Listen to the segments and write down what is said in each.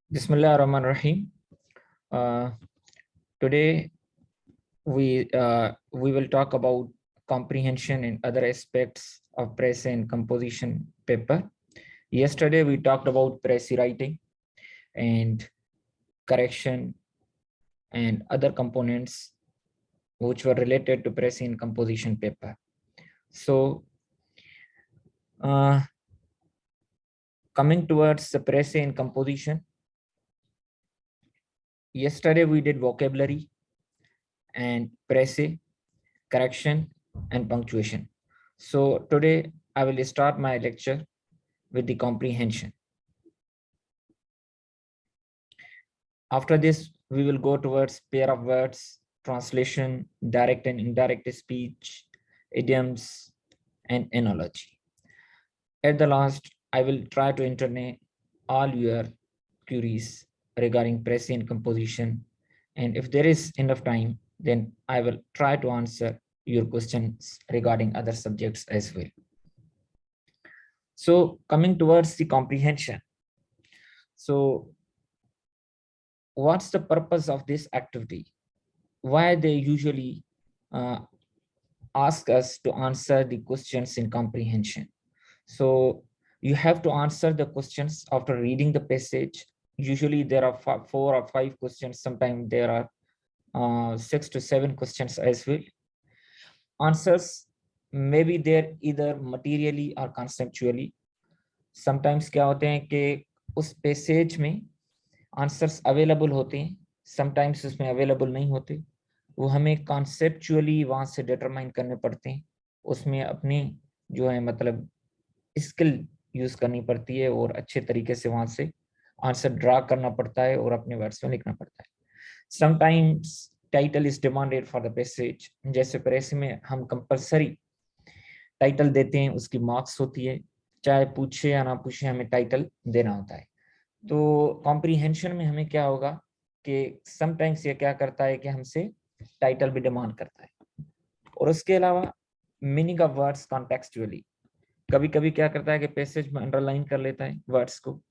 Bismillahirrahmanirrahim. Today we will talk about comprehension and other aspects of press and composition paper. Yesterday we talked about press writing and correction and other components which were related to press and composition paper. So coming towards the press and composition, yesterday we did vocabulary and press, correction and punctuation. So today I will start my lecture with the comprehension. After this, we will go towards pair of words, translation, direct and indirect speech, idioms, and analogy. At the last, I will try to entertain all your queries regarding press and composition. And if there is enough time, then I will try to answer your questions regarding other subjects as well. So coming towards the comprehension. So what's the purpose of this activity? Why they usually ask us to answer the questions in comprehension? So you have to answer the questions after reading the passage. Usually there are 4 or 5 questions. Sometimes there are 6 to 7 questions as well. Answers maybe they're either materially or conceptually. Sometimes क्या होते हैं कि उस passage में answers available होते हैं, sometimes उसमें available नहीं होते, वो हमें कॉन्सेप्चुअली वहां से डिटरमाइन करने पड़ते हैं, उसमें अपनी जो है मतलब स्किल यूज करनी पड़ती है और अच्छे तरीके से वहां से आंसर ड्रा करना पड़ता है और अपने वर्ड्स में लिखना पड़ता है. Sometimes title is demanded for the passage. जैसे प्रेस में हम कंपलसरी टाइटल देते हैं, उसकी मार्क्स होती है, चाहे पूछे या ना पूछे हमें टाइटल देना होता है. तो कॉम्प्रीहेंशन में हमें क्या होगा कि समटाइम्स ये क्या करता है कि हमसे टाइटल भी डिमांड करता है, और उसके अलावा मीनिंग ऑफ वर्ड्स कॉन्टेक्सचुअली. कभी कभी क्या करता है कि पैसेज में अंडरलाइन कर लेता है वर्ड्स को,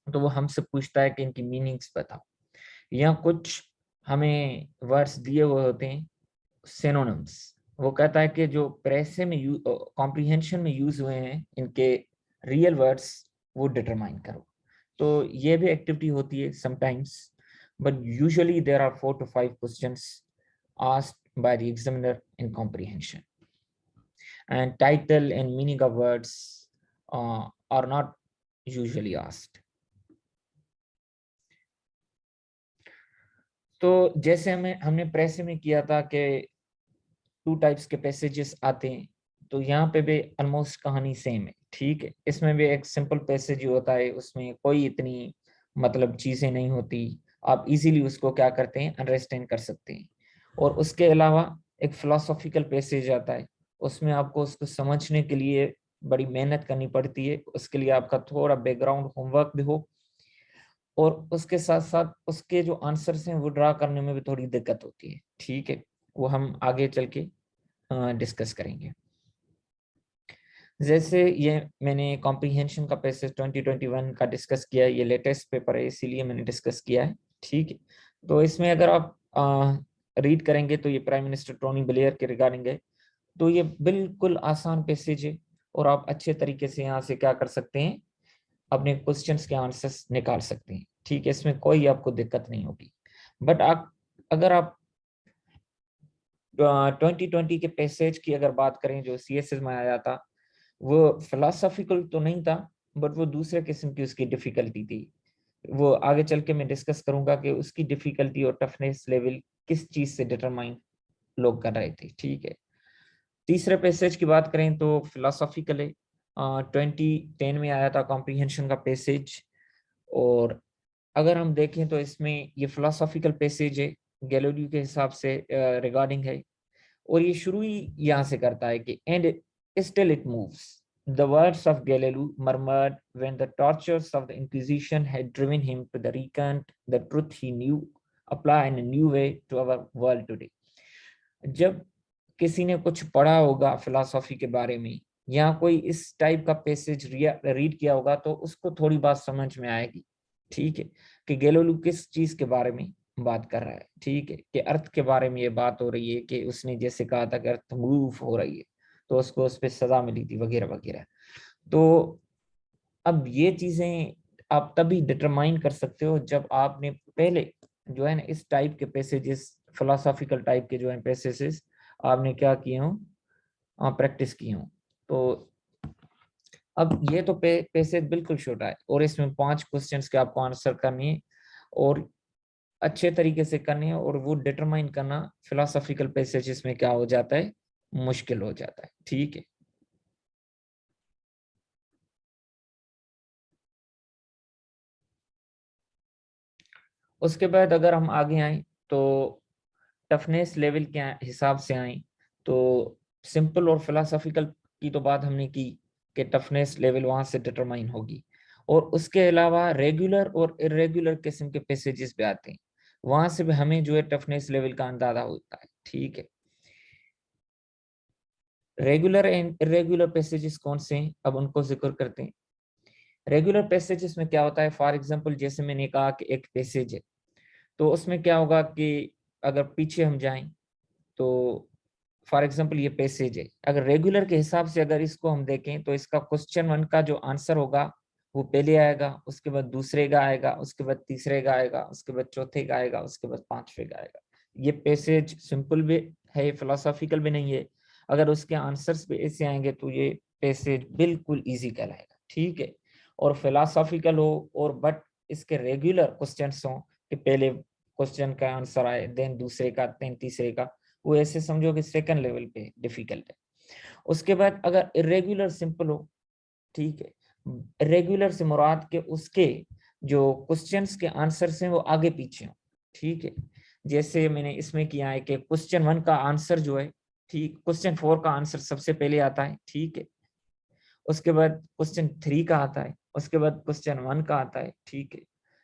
तो वो हमसे पूछता है कि इनकी मीनिंग्स बताओ, या कुछ हमें वर्ड्स दिए हुए होते हैं सिनोनिम्स, वो कहता है कि जो प्रेस में कॉम्प्रीहेंशन में यूज हुए हैं इनके रियल वर्ड्स वो डिटरमाइन करो. तो ये भी एक्टिविटी होती है sometimes, but usually there are 4 to 5 questions asked by the examiner in comprehension. And title and meaning of words are not usually asked. तो जैसे हमने प्रेस में किया था कि 2 टाइप्स के पैसेजेस आते हैं, तो यहाँ पे भी ऑलमोस्ट कहानी सेम है. ठीक है, इसमें भी एक सिंपल पैसेज होता है, उसमें कोई इतनी मतलब चीजें नहीं होती, आप इजीली उसको क्या करते हैं अंडरस्टैंड कर सकते हैं. और उसके अलावा एक फिलोसॉफिकल पैसेज आता है, उसमें आपको उसको समझने के लिए बड़ी मेहनत करनी पड़ती है, उसके लिए आपका थोड़ा बैकग्राउंड होमवर्क भी हो, और उसके साथ साथ उसके जो आंसर्स हैं वो ड्रा करने में भी थोड़ी दिक्कत होती है. ठीक है, वो हम आगे चल के डिस्कस करेंगे. जैसे ये मैंने कॉम्प्रीहेंशन का पैसेज 2021 का डिस्कस किया है, ये लेटेस्ट पेपर है इसीलिए मैंने डिस्कस किया है. ठीक है, तो इसमें अगर आप रीड करेंगे तो ये प्राइम मिनिस्टर टोनी ब्लेयर के रिगार्डिंग है, तो ये बिल्कुल आसान पैसेज है और आप अच्छे तरीके से यहाँ से क्या कर सकते हैं, अपने क्वेश्चंस के आंसर्स निकाल सकते हैं. ठीक है, इसमें कोई आपको दिक्कत नहीं होगी. बट अगर आप 2020 के पैसेज की अगर बात करें जो CSS में आया था, वो फिलोसॉफिकल तो नहीं था, बट वो दूसरे किस्म की उसकी डिफिकल्टी थी. वो आगे चल के मैं डिस्कस करूंगा कि उसकी डिफिकल्टी और टफनेस लेवल किस चीज से डिटरमाइन लोग कर रहे थे. ठीक है, तीसरे पैसेज की बात करें तो फिलोसॉफिकल है, 2010 में आया था कॉम्प्रीहेंशन का पैसेज. और अगर हम देखें तो इसमें ये फिलोसॉफिकल पैसेज है, गैलीलियो के हिसाब से रिगार्डिंग है, और ये शुरू ही यहाँ से करता है कि and still it moves. The words of Galileo murmured when the tortures of the Inquisition had driven him to the recant the truth he knew, apply in a new way to our world today. जब किसी ने कुछ पढ़ा होगा philosophy के बारे में या कोई इस टाइप का पैसेज रीड किया होगा तो उसको थोड़ी बात समझ में आएगी. ठीक है, कि गैलीलियो किस चीज के बारे में बात कर रहा है, ठीक है, कि अर्थ के बारे में ये बात हो रही है कि उसने जैसे कहा था कि अर्थ मूव हो रही है तो उसको उस पर सजा मिली थी वगैरह वगैरह। तो अब ये चीजें आप तभी डिटरमाइन कर सकते हो जब आपने पहले जो है ना इस टाइप के पैसेजेस, फिलोसॉफिकल टाइप के जो है पैसेजेस आपने क्या किए हो, प्रैक्टिस की हो। तो अब ये तो पैसेज बिल्कुल छोटा है और इसमें 5 क्वेश्चंस के आपको आंसर करनी है और अच्छे तरीके से करनी है, और वो डिटरमाइन करना फिलोसॉफिकल पैसेजेस में क्या हो जाता है, मुश्किल हो जाता है, ठीक है। उसके बाद अगर हम आगे आए तो टफनेस लेवल के हिसाब से आए तो सिंपल और फिलोसॉफिकल की तो बात हमने की कि टफनेस लेवल वहां से डिटरमाइन होगी, और उसके अलावा रेगुलर और इरेगुलर किस्म के पैसेजेस भी आते हैं, वहां से भी हमें जो है टफनेस लेवल का अंदाजा होता है, ठीक है। रेगुलर एंड इरेगुलर पैसेजेस कौन से हैं, अब उनको जिक्र करते हैं। रेगुलर पैसेजेस में क्या होता है, फॉर एग्जांपल जैसे मैंने कहा कि एक पैसेज है, तो उसमें क्या होगा कि अगर पीछे हम जाएं तो फॉर एग्जांपल ये पैसेज है, अगर रेगुलर के हिसाब से अगर इसको हम देखें तो इसका क्वेश्चन 1 का जो आंसर होगा वो पहले आएगा, उसके बाद दूसरे का आएगा, उसके बाद तीसरे का आएगा, उसके बाद चौथे का आएगा, उसके बाद पांचवे का आएगा। ये पैसेज सिंपल भी है, फिलोसॉफिकल भी नहीं है। अगर उसके आंसर्स भी ऐसे आएंगे तो ये पैसेज बिल्कुल इजी कहलाएगा, ठीक है। और फिलोसॉफिकल हो और बट इसके रेगुलर क्वेश्चंस हो कि पहले क्वेश्चन का आंसर आए, देन दूसरे का, देन तीसरे का, वो ऐसे समझो कि सेकंड लेवल पे डिफिकल्ट है। उसके बाद अगर इरेगुलर सिंपल हो, ठीक है, इरेगुलर से मुराद के उसके जो क्वेश्चंस के आंसर्स हैं वो आगे पीछे हो, ठीक है। जैसे मैंने इसमें किया है कि क्वेश्चन 1 का आंसर जो है, ठीक, क्वेश्चन 4 का आंसर सबसे पहले आता है, ठीक है, उसके बाद क्वेश्चन 3 का आता है, उसके बाद क्वेश्चन 1 का आता है, ठीक है,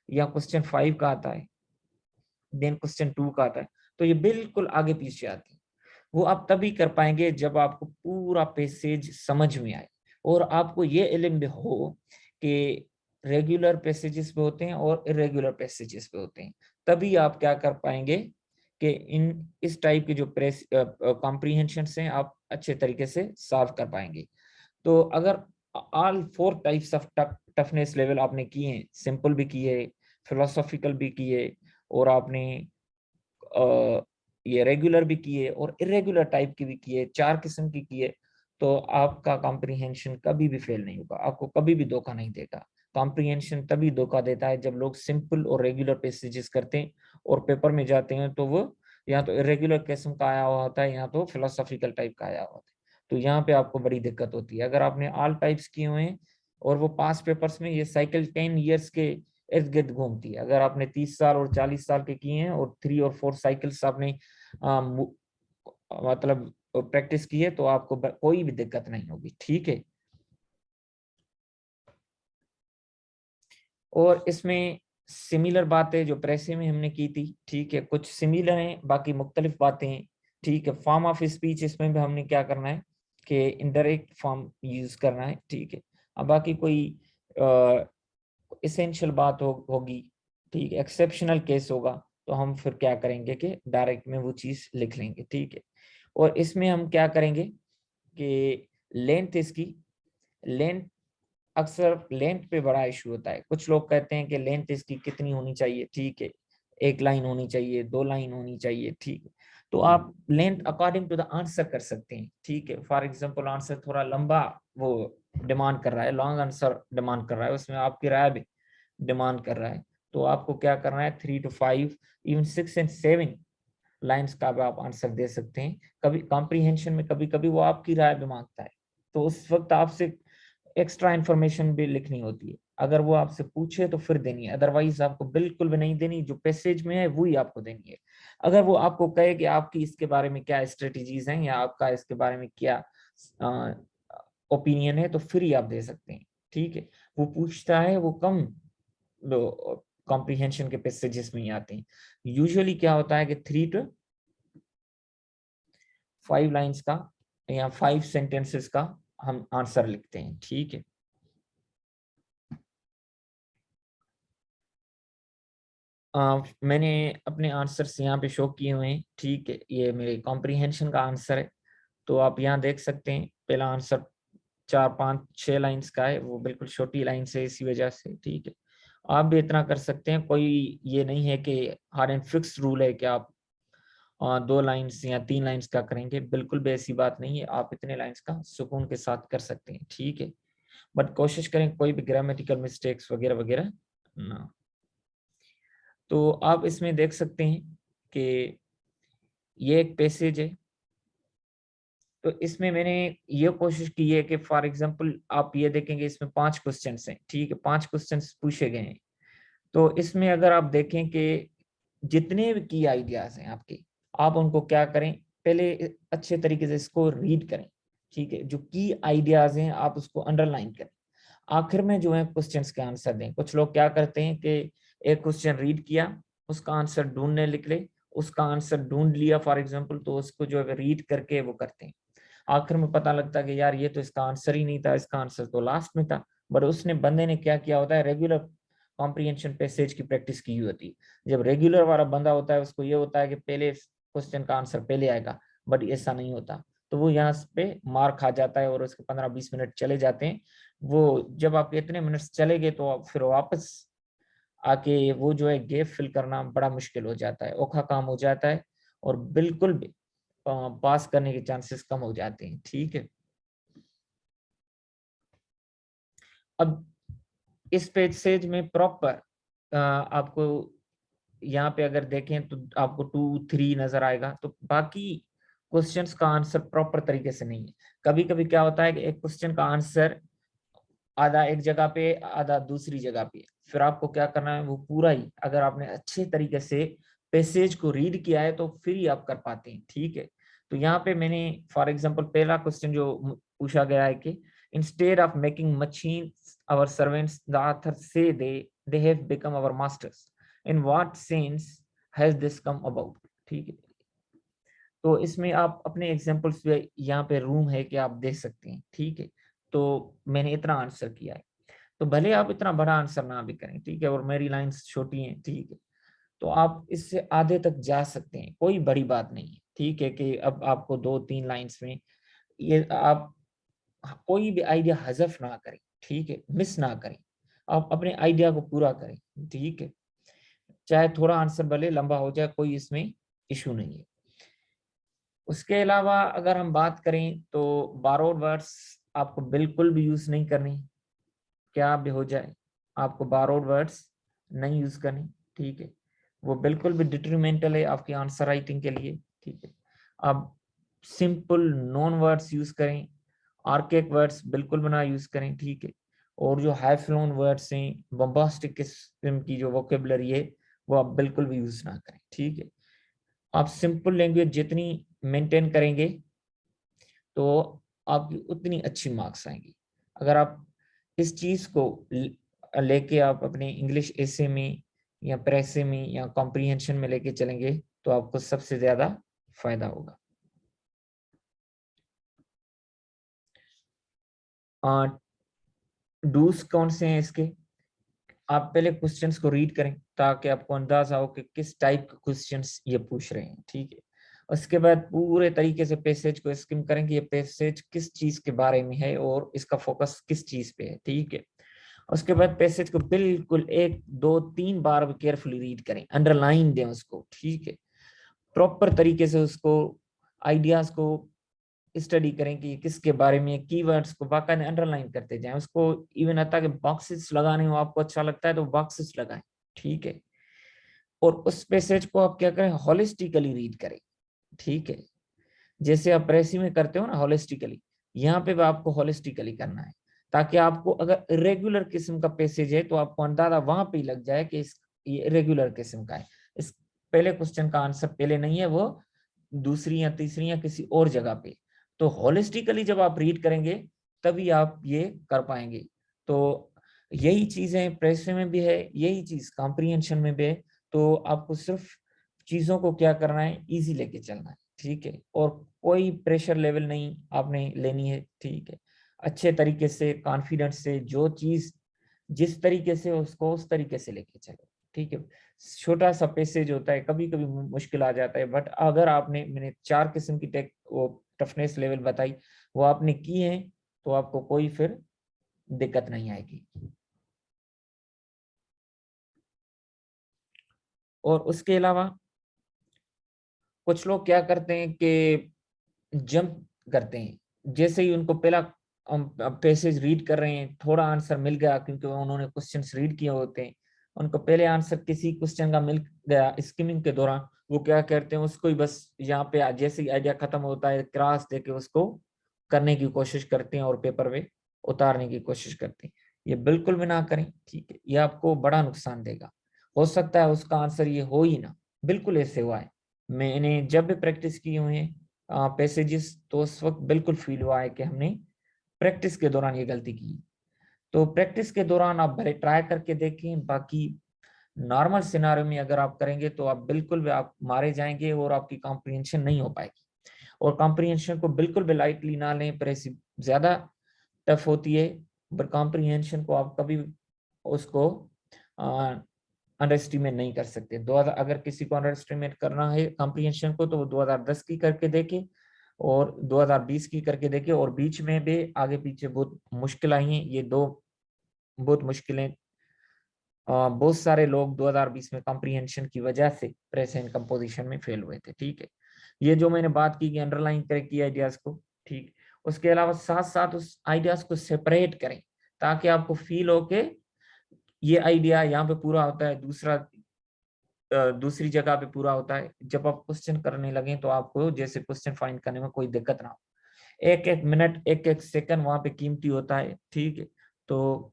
या क्वेश्चन 5 का आता है, देन क्वेश्चन 2 का आता है। तो ये बिल्कुल आगे पीछे आते हैं। वो आप तभी कर पाएंगे जब आपको पूरा पैसेज समझ में आए और आपको ये इल्म भी हो कि रेगुलर पैसेजेस पे होते हैं और इरेगुलर पैसेजेस पे होते हैं। तभी आप क्या कर पाएंगे कि इन इस टाइप के जो प्रेस कॉम्प्रीहेंशन हैं आप अच्छे तरीके से सॉल्व कर पाएंगे। तो अगर all 4 types of toughness level आपने किए हैं, सिंपल भी किए, फिलोसॉफिकल भी किए, और आपने ये रेगुलर भी किए और इरेगुलर टाइप की भी किए, 4 किस्म की किए, तो आपका कॉम्प्रीहेंशन कभी भी फेल नहीं होगा, आपको कभी भी धोखा नहीं देगा। कॉम्प्रीहेंशन तभी धोखा देता है जब लोग सिंपल और रेगुलर पैसेजेस करते हैं और पेपर में जाते हैं तो वो या तो इरेगुलर किस्म का आया हुआ होता है या तो फिलोसॉफिकल टाइप का आया हुआ होता है। तो यहाँ पे आपको बड़ी दिक्कत होती है। अगर आपने ऑल टाइप्स किए हुए हैं और वो पास पेपर्स में, ये साइकिल 10 ईयर्स के इर्द गिर्द घूमती है। अगर आपने 30 साल और 40 साल के किए हैं और 3 और 4 साइकिल्स आपने मतलब प्रैक्टिस की है तो आपको कोई भी दिक्कत नहीं होगी, ठीक है। और इसमें सिमिलर बातें जो प्रेसे में हमने की थी, ठीक है, कुछ सिमिलर हैं, बाकी मुख्तलिफ बातें हैं, ठीक है। फॉर्म ऑफ स्पीच इसमें भी हमने क्या करना है कि इनडायरेक्ट फॉर्म यूज करना है, ठीक है। अब बाकी कोई इसेंशियल बात होगी, ठीक है, एक्सेप्शनल केस होगा तो हम फिर क्या करेंगे कि डायरेक्ट में वो चीज लिख लेंगे, ठीक है। और इसमें हम क्या करेंगे कि लेंथ इसकी, लेंथ अक्सर लेंथ पे बड़ा इशू होता है। कुछ लोग कहते हैं कि लेंथ इसकी कितनी होनी चाहिए, ठीक है, 1 लाइन होनी चाहिए, 2 लाइन होनी चाहिए, ठीक है। तो आप length according to the answer कर सकते हैं, ठीक है। फॉर एग्जांपल आंसर थोड़ा लंबा वो डिमांड कर रहा है, लॉन्ग आंसर डिमांड कर रहा है, उसमें आपकी राय भी डिमांड कर रहा है, तो आपको क्या करना है, 3 to 5, इवन 6 and 7 लाइन्स का भी आप आंसर दे सकते हैं। कभी कॉम्प्रीहेंशन में कभी कभी वो आपकी राय भी मांगता है, तो उस वक्त आपसे एक्स्ट्रा इंफॉर्मेशन भी लिखनी होती है। अगर वो आपसे पूछे तो फिर देनी है, अदरवाइज आपको बिल्कुल भी नहीं देनी, जो पैसेज में है वही आपको देनी है। अगर वो आपको कहे कि आपकी इसके बारे में क्या स्ट्रेटजीज हैं या आपका इसके बारे में क्या ओपिनियन है तो फिर ही आप दे सकते हैं, ठीक है। वो पूछता है, वो कम कॉम्प्रीहेंशन के पैसेजेस में ही आते हैं। यूजुअली क्या होता है कि 3 to 5 लाइंस का या 5 सेंटेंसेस का हम आंसर लिखते हैं, ठीक है। मैंने अपने आंसर्स यहाँ पे शो किए हुए हैं, ठीक है। ये मेरे कॉम्प्रिहेंशन का आंसर है, तो आप यहाँ देख सकते हैं पहला आंसर 4 5 6 लाइंस का है, वो बिल्कुल छोटी लाइन से इसी वजह से, ठीक है। आप भी इतना कर सकते हैं, कोई ये नहीं है कि हार्ड एंड फिक्स रूल है कि आप 2 लाइन्स या 3 लाइन्स का करेंगे, बिल्कुल भी ऐसी बात नहीं है। आप इतने लाइन्स का सुकून के साथ कर सकते हैं, ठीक है। बट कोशिश करें कोई भी ग्रामेटिकल मिस्टेक्स वगैरह वगैरह ना। तो आप इसमें देख सकते हैं कि ये एक पैसेज है, तो इसमें मैंने ये कोशिश की है कि फॉर एग्जांपल आप ये देखेंगे इसमें 5 क्वेश्चंस हैं, ठीक है, 5 क्वेश्चंस पूछे गए हैं। तो इसमें अगर आप देखें कि जितने भी की आइडियाज हैं आपके, आप उनको क्या करें, पहले अच्छे तरीके से इसको रीड करें, ठीक है। जो की आइडियाज हैं आप उसको अंडरलाइन करें, आखिर में जो है क्वेश्चंस के आंसर दें। कुछ लोग क्या करते हैं कि एक क्वेश्चन रीड किया, उसका आंसर ढूंढने निकले, उसका आंसर ढूंढ लिया फॉर एग्जांपल, तो उसको जो है रीड करके वो करते हैं, आखिर में पता लगता है कि यार ये तो इसका आंसर ही नहीं था, इसका आंसर तो लास्ट में था। बट उसने बंदे ने क्या किया होता है, रेगुलर कॉम्प्रिहेंशन पैसेज की प्रैक्टिस की हुई होती है। जब रेगुलर वाला बंदा होता है उसको ये होता है कि पहले क्वेश्चन का आंसर पहले आएगा, बट ऐसा नहीं होता, तो वो यहाँ पे मार खा जाता है और उसके 15 20 मिनट चले जाते हैं। वो जब आप इतने मिनट चले गए तो आप फिर वापस आके वो जो है गैप फिल करना बड़ा मुश्किल हो जाता है, औखा काम हो जाता है, और बिल्कुल भी पास करने के चांसेस कम हो जाते हैं, ठीक है। अब इस पैसेज में प्रॉपर आपको यहाँ पे अगर देखें तो आपको 2 3 नजर आएगा, तो बाकी क्वेश्चंस का आंसर प्रॉपर तरीके से नहीं है। कभी कभी क्या होता है कि एक क्वेश्चन का आंसर आधा एक जगह पे आधा दूसरी जगह पे, फिर आपको क्या करना है वो पूरा ही, अगर आपने अच्छे तरीके से पैसेज को रीड किया है तो फिर ही आप कर पाते हैं, ठीक है। तो यहाँ पे मैंने फॉर एग्जांपल पहला क्वेश्चन जो पूछा गया है कि instead of making machines our servants the author says they have become our masters, in what sense has this come about, ठीक है। तो इसमें आप अपने एग्जांपल्स पे यहाँ पे रूम है कि आप देख सकते हैं, ठीक है। तो मैंने इतना आंसर किया है, तो भले आप इतना बड़ा आंसर ना भी करें, ठीक है, और मेरी लाइंस छोटी हैं, ठीक है, तो आप इससे आधे तक जा सकते हैं, कोई बड़ी बात नहीं है, ठीक है। कि अब आपको 2 3 लाइंस में ये आप कोई भी आइडिया हजफ ना करें, ठीक है, मिस ना करें, आप अपने आइडिया को पूरा करें, ठीक है। चाहे थोड़ा आंसर भले लंबा हो जाए, कोई इसमें इशू नहीं है। उसके अलावा अगर हम बात करें तो बारोड वर्ड्स आपको बिल्कुल भी यूज नहीं करनी, क्या भी हो जाए आपको बारोड वर्ड्स नहीं यूज करनी, ठीक है। वो बिल्कुल भी डिट्रीमेंटल है आपकी आंसर राइटिंग के लिए, ठीक है। आप सिंपल नॉन वर्ड्स यूज करें, आर्केक वर्ड्स बिल्कुल भी ना यूज करें, ठीक है। और जो हाई फ्लोन वर्ड्स हैं, बम्बास्टिक किस्म की जो वोकेबलरी है, वो आप बिल्कुल भी यूज ना करें, ठीक है। आप सिंपल लैंग्वेज जितनी मेंटेन करेंगे तो आपकी उतनी अच्छी मार्क्स आएंगी। अगर आप इस चीज को लेके आप अपने इंग्लिश एसे में या प्रेसे में या कॉम्प्रिहेंशन में लेके चलेंगे तो आपको सबसे ज्यादा फायदा होगा। डूस कौन से हैं इसके, आप पहले क्वेश्चंस को रीड करें ताकि आपको अंदाजा हो कि किस टाइप के क्वेश्चंस ये पूछ रहे हैं, ठीक है। उसके बाद पूरे तरीके से पैसेज को स्किम करें कि ये पैसेज किस चीज के बारे में है और इसका फोकस किस चीज पे है, ठीक है। उसके बाद पैसेज को बिल्कुल 1 2 3 बार केयरफुली रीड करें, अंडरलाइन दें उसको, ठीक है। प्रॉपर तरीके से उसको आइडियाज को स्टडी करें कि किसके बारे में, कीवर्ड्स को बाकायदा अंडरलाइन करते जाएं उसको। इवन आता कि बॉक्सेस लगाने हो आपको अच्छा लगता है तो बॉक्सेस लगाएं, ठीक है। और उस पैसेज को आप क्या करें, हॉलिस्टिकली रीड करें, ठीक है। जैसे आप प्रेसी में करते हो ना हॉलिस्टिकली, यहाँ पे भी आपको हॉलिस्टिकली करना है, ताकि आपको अगर रेगुलर किस्म का पैसेज है तो आपको अंदाजा वहां पे ही लग जाए कि ये रेगुलर किस्म का है। इस पहले क्वेश्चन का आंसर पहले नहीं है, वो दूसरी या तीसरी या किसी और जगह पे। तो हॉलिस्टिकली जब आप रीड करेंगे तभी आप ये कर पाएंगे। तो यही चीजें प्रेसे में भी है, यही चीज कॉम्प्रिहेंशन में भी है। तो आपको सिर्फ चीजों को क्या करना है, इजी लेके चलना है, ठीक है। और कोई प्रेशर लेवल नहीं आपने लेनी है, ठीक है। अच्छे तरीके से कॉन्फिडेंस से जो चीज जिस तरीके से उसको उस तरीके से लेके चलो। ठीक है। छोटा सा पैसेज होता है, कभी कभी मुश्किल आ जाता है, बट अगर आपने, मैंने 4 किस्म की टेक वो टफनेस लेवल बताई, वो आपने की है, तो आपको कोई फिर दिक्कत नहीं आएगी। और उसके अलावा कुछ लोग क्या करते हैं कि जंप करते हैं, जैसे ही उनको पहला पैसेज रीड कर रहे हैं, थोड़ा आंसर मिल गया क्योंकि उन्होंने क्वेश्चंस रीड किए होते हैं, उनको पहले आंसर किसी क्वेश्चन का मिल गया स्किमिंग के दौरान, वो क्या करते हैं उसको ही बस यहाँ पे जैसे ही आइडिया खत्म होता है क्रॉस देके उसको करने की कोशिश करते हैं और पेपर में उतारने की कोशिश करते हैं। ये बिल्कुल भी ना करें, ठीक है, ये आपको बड़ा नुकसान देगा। हो सकता है उसका आंसर ये हो ही ना, बिल्कुल ऐसे हुआ है। मैंने जब भी प्रैक्टिस की हुई है पैसेजेस, तो उस वक्त बिल्कुल फील हुआ है कि हमने प्रैक्टिस के दौरान ये गलती की। तो प्रैक्टिस के दौरान आप भले ट्राई करके देखें, बाकी नॉर्मल सिनारियो में अगर आप करेंगे तो आप बिल्कुल भी आप मारे जाएंगे और आपकी कॉम्प्रिहेंशन नहीं हो पाएगी। और कॉम्प्रिहेंशन को बिल्कुल भी लाइटली ना लें, पर ऐसी ज्यादा टफ होती है, पर कॉम्प्रिहेंशन को आप कभी उसको अंडर एस्टिमेट नहीं कर सकते। 2000 अगर किसी को अंडर एस्टिमेट करना है कॉम्प्रिहेंशन को, तो वो 2010 की करके देखे और 2020 की करके देखे, और बीच में भी आगे पीछे बहुत मुश्किल आई हैं। ये दो बहुत मुश्किलें, बहुत सारे लोग 2020 में कॉम्प्रिहेंशन की वजह से प्रेजेंट कंपोजिशन में फेल हुए थे, ठीक है। ये जो मैंने बात की कि अंडरलाइन करें की आइडियाज को, ठीक। उसके अलावा साथ साथ उस आइडियाज को सेपरेट करें, ताकि आपको फील हो के ये आइडिया यहाँ पे पूरा होता है, दूसरा दूसरी जगह पे पूरा होता है। जब आप क्वेश्चन करने लगे तो आपको जैसे क्वेश्चन फाइंड करने में कोई दिक्कत ना हो। एक एक मिनट, एक एक सेकंड वहां पे कीमती होता है, ठीक है। तो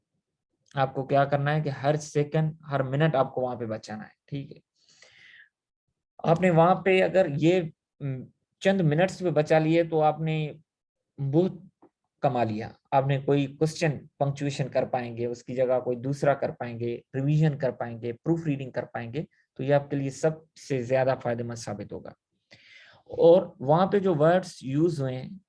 आपको क्या करना है कि हर सेकंड हर मिनट आपको वहां पे बचाना है, ठीक है। आपने वहां पे अगर ये चंद मिनट्स में बचा लिए तो आपने बहुत कमा लिया। आपने कोई क्वेश्चन पंक्चुएशन कर पाएंगे, उसकी जगह कोई दूसरा कर पाएंगे, रिवीजन कर पाएंगे, प्रूफ रीडिंग कर पाएंगे, तो ये आपके लिए सबसे ज्यादा फायदेमंद साबित होगा। और वहां पे जो वर्ड्स यूज हुए हैं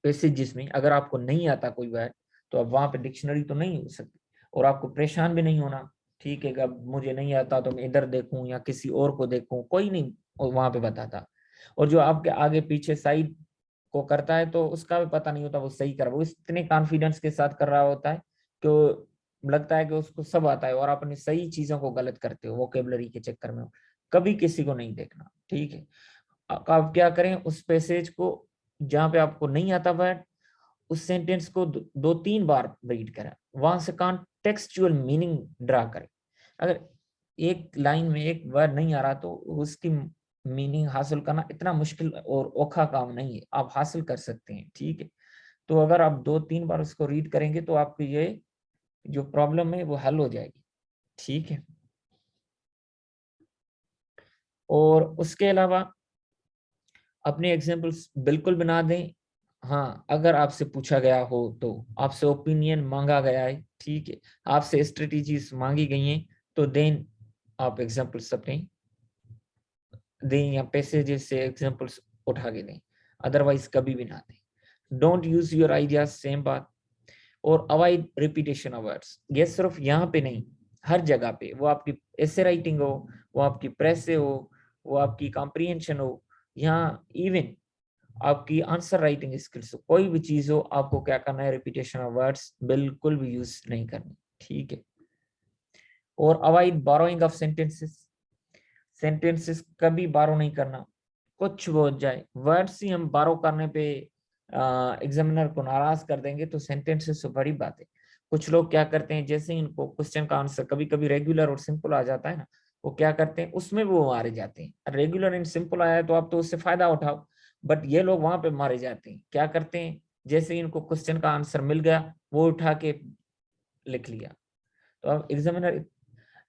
पैसेजेस में, अगर आपको नहीं आता कोई वर्ड, तो अब वहां पे डिक्शनरी तो नहीं हो सकती, और आपको परेशान भी नहीं होना, ठीक है। अब मुझे नहीं आता तो मैं इधर देखूं या किसी और को देखूं, कोई नहीं वहां पे बताता। और जो आपके आगे पीछे साइड को करता है तो उसका भी पता नहीं होता वो सही कर, वो इतने कॉन्फिडेंस के साथ कर रहा होता है कि लगता है कि उसको सब आता है, और आप अपनी सही चीजों को गलत करते हो वोकेबलरी के चक्कर में। कभी किसी को नहीं देखना, ठीक है। आप क्या करें, उस पैसेज को जहां पे आपको नहीं आता वर्ड, उस सेंटेंस को 2-3 बार रीड करें, वहां से कॉन्टेक्सचुअल मीनिंग ड्रा करें। अगर एक लाइन में एक वर्ड नहीं आ रहा तो उसकी मीनिंग हासिल करना इतना मुश्किल और औखा काम नहीं है, आप हासिल कर सकते हैं, ठीक है। तो अगर आप 2-3 बार उसको रीड करेंगे तो आपकी ये जो प्रॉब्लम है वो हल हो जाएगी, ठीक है। और उसके अलावा अपने एग्जाम्पल्स बिल्कुल बना दें। हाँ, अगर आपसे पूछा गया हो तो आपसे ओपिनियन मांगा गया है, ठीक है, आपसे स्ट्रेटेजीज मांगी गई हैं, तो देन आप एग्जाम्पल्स अपने दें या पैसेजेस से एग्जाम्पल्स उठा के दें, अदरवाइज कभी भी ना दें। Don't use your ideas, same बात। और अवॉइड रिपीटेशन ऑफ वर्ड्स, ये सिर्फ यहाँ पे नहीं, हर जगह पे, वो आपकी ऐसे राइटिंग हो, वो आपकी प्रेस से हो, वो आपकी कॉम्प्रिहेंशन हो, यहाँ इवन आपकी आंसर राइटिंग स्किल्स, कोई भी चीज हो, आपको क्या करना है, रिपीटेशन ऑफ वर्ड्स बिल्कुल भी यूज नहीं करनी, ठीक है। और avoid borrowing of sentences, sentences कभी बारो नहीं करना, कुछ हो जाए, वर्ड्स ही हम बारो करने पे एग्जामिनर को नाराज कर देंगे, तो सेंटेंसेस से बड़ी बात है। कुछ लोग क्या करते हैं, जैसे ही इनको क्वेश्चन का आंसर कभी कभी रेगुलर और सिंपल आ जाता है ना, वो क्या करते हैं उसमें वो मारे जाते हैं। रेगुलर एंड सिंपल आया है तो आप तो उससे फायदा उठाओ, बट ये लोग वहां पे मारे जाते हैं। क्या करते हैं, जैसे ही इनको क्वेश्चन का आंसर मिल गया वो उठा के लिख लिया। तो अब एग्जामिनर,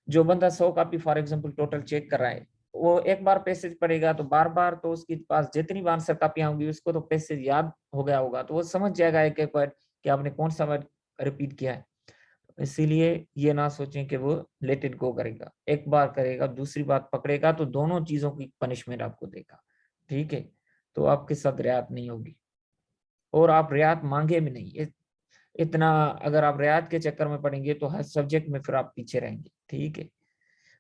जो बंदा 100 copy for example total check कर रहा है, वो एक बार पैसेज पढ़ेगा तो बार बार तो उसके पास जितनी बार आंसर कॉपियां होंगी उसको तो पैसेज याद हो गया होगा, तो वो समझ जाएगा एक एक वर्ड कि आपने कौन सा वर्ड रिपीट किया है। इसीलिए ये ना सोचें कि वो लेट इट गो करेगा, एक बार करेगा दूसरी बात पकड़ेगा तो दोनों चीजों की पनिशमेंट आपको देगा, ठीक है। तो आपके साथ रियायत नहीं होगी, और आप रियायत मांगे भी नहीं। इतना अगर आप रियायत के चक्कर में पड़ेंगे तो हर सब्जेक्ट में फिर आप पीछे रहेंगे, ठीक है।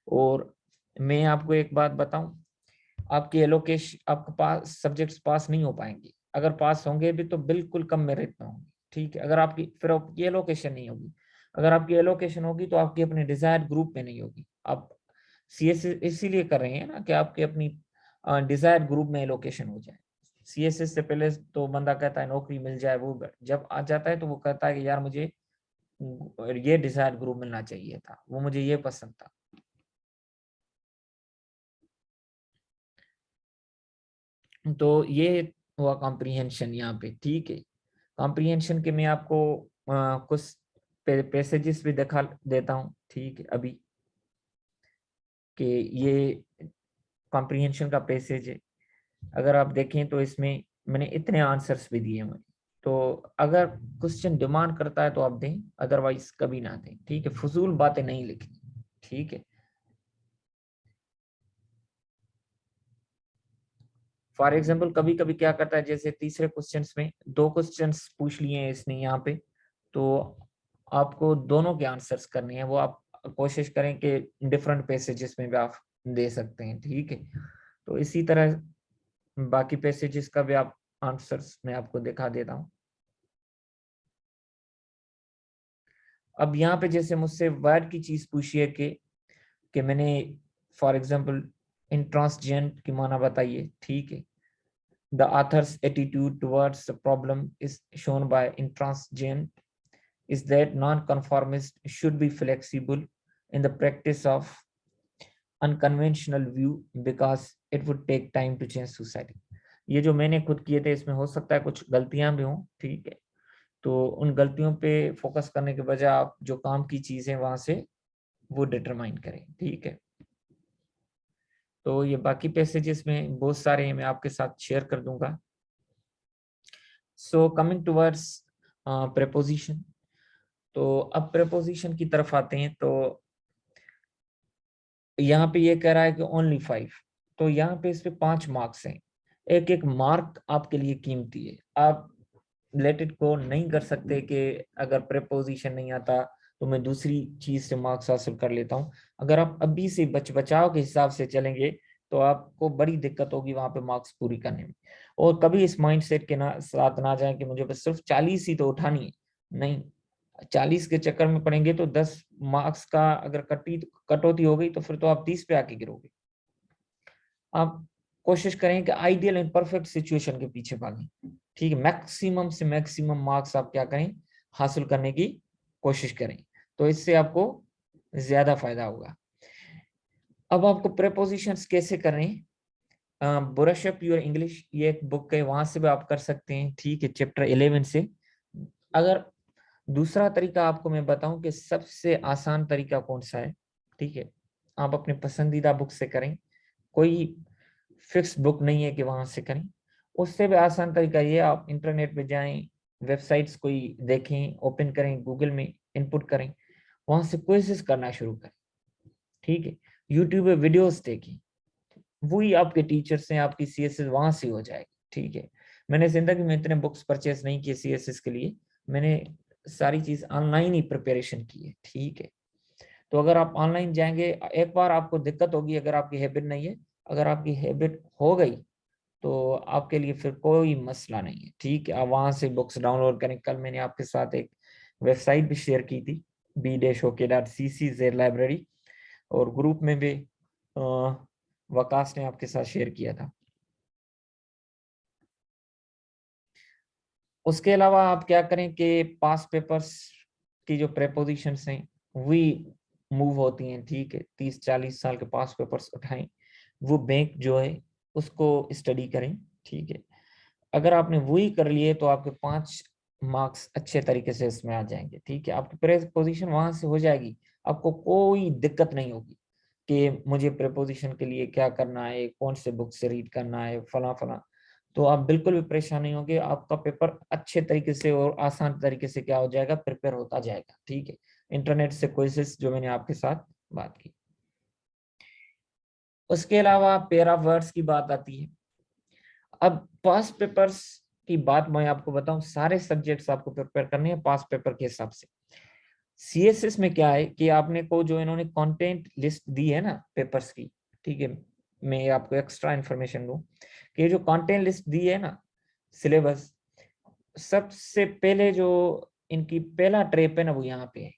और मैं आपको एक बात बताऊं, आपकी एलोकेशन, आपके पास सब्जेक्ट्स पास नहीं हो पाएंगे, अगर पास होंगे भी तो बिल्कुल कम मेरिट में होंगे, ठीक है। अगर आपकी फिर आपकी एलोकेशन नहीं होगी, अगर आपकी एलोकेशन होगी तो आपकी अपने डिजायर्ड ग्रुप में नहीं होगी। आप सीएस इसीलिए कर रहे हैं ना कि आपके अपनी डिजायर्ड ग्रुप में एलोकेशन हो जाए। सीएसएस से पहले तो बंदा कहता है नौकरी मिल जाए, वो जब आ जाता है तो वो कहता है कि यार मुझे ये डिजायर्ड ग्रुप मिलना चाहिए था, वो मुझे ये पसंद था। तो ये हुआ कॉम्प्रीहेंशन यहाँ पे, ठीक है। कॉम्प्रीहेंशन के मैं आपको कुछ पैसेजेस भी दिखा देता हूँ, ठीक है, अभी कि ये कॉम्प्रीहेंशन का पैसेज है। अगर आप देखें तो इसमें मैंने इतने आंसर्स भी दिए हुए, तो अगर क्वेश्चन डिमांड करता है तो आप दें, अदरवाइज कभी ना दें, ठीक है। फजूल बातें नहीं लिखनी, ठीक है। फॉर एग्जाम्पल कभी कभी क्या करता है, जैसे तीसरे क्वेश्चंस में दो क्वेश्चंस पूछ लिए हैं इसने यहाँ पे, तो आपको दोनों के आंसर्स करने हैं, वो आप कोशिश करें कि डिफरेंट पैसेजेस में भी आप दे सकते हैं, ठीक है। तो इसी तरह बाकी पैसेजेस का भी आप आंसर्स मैं आपको दिखा देता हूँ। अब यहाँ पे जैसे मुझसे वर्ड की चीज पूछी है कि मैंने फॉर एग्जाम्पल इंट्रांसजेंट की माना बताइए, ठीक है। The author's attitude towards the problem is shown by intransigent is that non-conformists should be flexible in the practice of unconventional view because it would take time to change society। ये जो मैंने खुद किए थे इसमें हो सकता है कुछ गलतियां भी हों, ठीक है। तो उन गलतियों पे फोकस करने के बजाय आप जो काम की चीजें वहां से वो डिटरमाइन करें, ठीक है। तो ये बाकी पैसेजेस में बहुत सारे हैं, मैं आपके साथ शेयर कर दूंगा। सो कमिंग टूवर्ड्स प्रेपोजिशन, तो अब प्रेपोजिशन की तरफ आते हैं। तो यहाँ पे ये कह रहा है कि ओनली 5, तो यहाँ पे इस पे 5 मार्क्स हैं। एक एक मार्क आपके लिए कीमती है, आप लेट इट को नहीं कर सकते कि अगर प्रेपोजिशन नहीं आता तो मैं दूसरी चीज से मार्क्स हासिल कर लेता हूँ। अगर आप अभी से बचाव के हिसाब से चलेंगे तो आपको बड़ी दिक्कत होगी वहां पे मार्क्स पूरी करने में। और कभी इस माइंडसेट के साथ ना जाए कि मुझे बस सिर्फ 40 ही तो उठानी है, नहीं। 40 के चक्कर में पड़ेंगे तो 10 मार्क्स का अगर कटौती हो गई तो फिर तो आप 30 पे आके गिरोगे। आप कोशिश करें कि आइडियल एंड परफेक्ट सिचुएशन के पीछे भागें, ठीक है। मैक्सिमम से मैक्सिमम मार्क्स आप क्या करें, हासिल करने की कोशिश करें, तो इससे आपको ज्यादा फायदा होगा। अब आपको प्रेपोजिशंस कैसे करें, ब्रश अप योर इंग्लिश, ये एक बुक है, वहां से भी आप कर सकते हैं, ठीक है, चैप्टर 11 से। अगर दूसरा तरीका आपको मैं बताऊं कि सबसे आसान तरीका कौन सा है, ठीक है, आप अपने पसंदीदा बुक से करें, कोई फिक्स बुक नहीं है कि वहां से करें। उससे भी आसान तरीका ये, आप इंटरनेट पे जाएं, वेबसाइट्स कोई देखें, ओपन करें, गूगल में इनपुट करें, वहां से क्विज़ेस करना शुरू करें, ठीक है। यूट्यूब पे वीडियोस देखें, वही आपके टीचर्स हैं, आपकी सीएसएस वहां से हो जाएगी, ठीक है। मैंने जिंदगी में इतने बुक्स परचेस नहीं किए सीएसएस के लिए, मैंने सारी चीज ऑनलाइन ही प्रिपरेशन की है, ठीक है। तो अगर आप ऑनलाइन जाएंगे, एक बार आपको दिक्कत होगी अगर आपकी हैबिट नहीं है, अगर आपकी हैबिट हो गई तो आपके लिए फिर कोई मसला नहीं है, ठीक है। आप वहां से बुक्स डाउनलोड करें। कल मैंने आपके साथ एक वेबसाइट भी शेयर की थी, b-ok.cc लाइब्रेरी, और ग्रुप में भी वकास ने आपके साथ शेयर किया था। उसके अलावा आप क्या करें कि पास पेपर्स की जो प्रेपोजिशंस हैं वही मूव होती हैं, ठीक है। 30-40 साल के पास पेपर्स उठाएं, वो बैंक जो है उसको स्टडी करें, ठीक है। अगर आपने वही कर लिए तो आपके 5 मार्क्स अच्छे तरीके से इसमें आ जाएंगे, ठीक है। आपकी प्रेपोजिशन वहां से हो जाएगी, आपको कोई दिक्कत नहीं होगी कि मुझे प्रेपोजिशन के लिए क्या करना है, कौन से बुक से रीड करना है, फला फला। तो आप बिल्कुल भी परेशान नहीं होंगे, आपका पेपर अच्छे तरीके से और आसान तरीके से क्या हो जाएगा, प्रिपेयर होता जाएगा, ठीक है। इंटरनेट से क्विज़ेस जो मैंने आपके साथ बात की। उसके अलावा पेयर ऑफ वर्ड्स की बात आती है। अब पास पेपर्स की बात मैं आपको बताऊं, सारे सब्जेक्ट्स आपको प्रिपेयर करने हैं पास पेपर के हिसाब से। सीएसएस में क्या है कि आपने को जो इन्होंने कंटेंट लिस्ट दी है ना पेपर्स की, ठीक है, मैं आपको एक्स्ट्रा इन्फॉर्मेशन दूं कि जो कंटेंट लिस्ट दी है ना सिलेबस, सबसे पहले जो इनकी पहला ट्रेप है ना वो यहाँ पे है,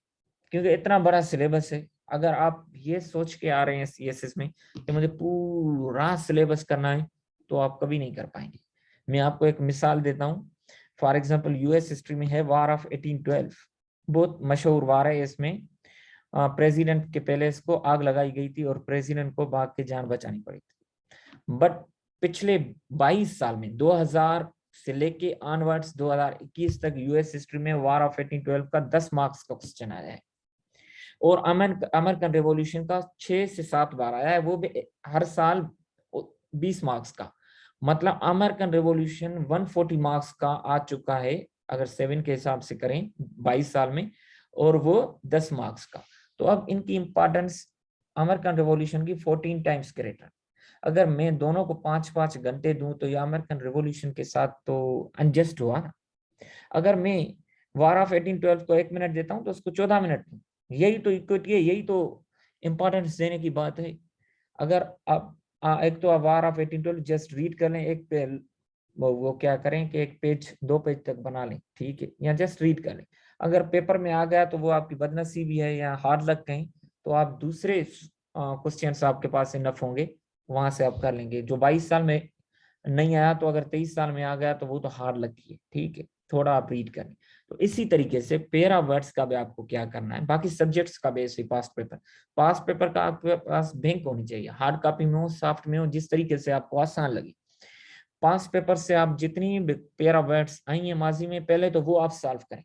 क्योंकि इतना बड़ा सिलेबस है। अगर आप ये सोच के आ रहे हैं सीएसएस में कि मुझे पूरा सिलेबस करना है, तो आप कभी नहीं कर पाएंगे। मैं आपको एक मिसाल देता हूँ। फॉर एग्जांपल यूएस हिस्ट्री में है वार ऑफ 1812, बहुत मशहूर वार है। इसमें प्रेसिडेंट के पैलेस को आग लगाई गई थी और प्रेसिडेंट को भाग के जान बचानी पड़ी थी। बट पिछले 22 साल में 2000 से लेके ऑनवर्ड्स 2021 तक यूएस हिस्ट्री में वार ऑफ 1812 का 10 मार्क्स का क्वेश्चन आया है, और अमेरिकन रेवोल्यूशन का 6 से 7 बार आया है, वो भी हर साल 20 मार्क्स का। मतलब अमेरिकन रेवोल्यूशन 140 मार्क्स का आ चुका है अगर 7 के हिसाब से करें 22 साल में, और वो 10 मार्क्स का। तो अब इनकी इंपॉर्टेंस अमेरिकन रेवोल्यूशन की 14 टाइम्स ग्रेटर। अगर मैं दोनों को 5-5 घंटे दूं तो ये अमेरिकन रेवोल्यूशन के साथ तो अनजस्ट हुआ ना। अगर मैं वार ऑफ 1812 को 1 मिनट देता हूं तो उसको 14 मिनट दूं, यही तो इक्विटी है, यही तो इंपॉर्टेंस देने की बात है। अगर आप एक तो आप वार ऑफ 1812 जस्ट रीड कर लें, एक पे वो क्या करें कि एक पेज 2 पेज तक बना लें, ठीक है, या जस्ट रीड कर लें। अगर पेपर में आ गया तो वो आपकी बदनसीबी है या हार्ड लक कहीं, तो आप दूसरे क्वेश्चंस आपके पास इनफ होंगे, वहां से आप कर लेंगे। जो 22 साल में नहीं आया तो अगर 23 साल में आ गया तो वो तो हार्ड लकी है, ठीक है, थोड़ा आप रीड करें। तो इसी तरीके से पेरा वर्ड्स का भी आपको क्या करना है, बाकी सब्जेक्ट्स का भी ऐसे पास्ट पेपर का आपके पास बैंक होनी चाहिए, हार्ड कॉपी में हो, सॉफ्ट में हो, जिस तरीके से आपको आसान लगे। पास्ट पेपर से आप जितनी पेरा वर्ड्स आई है माजी में, पहले तो वो आप सॉल्व करें।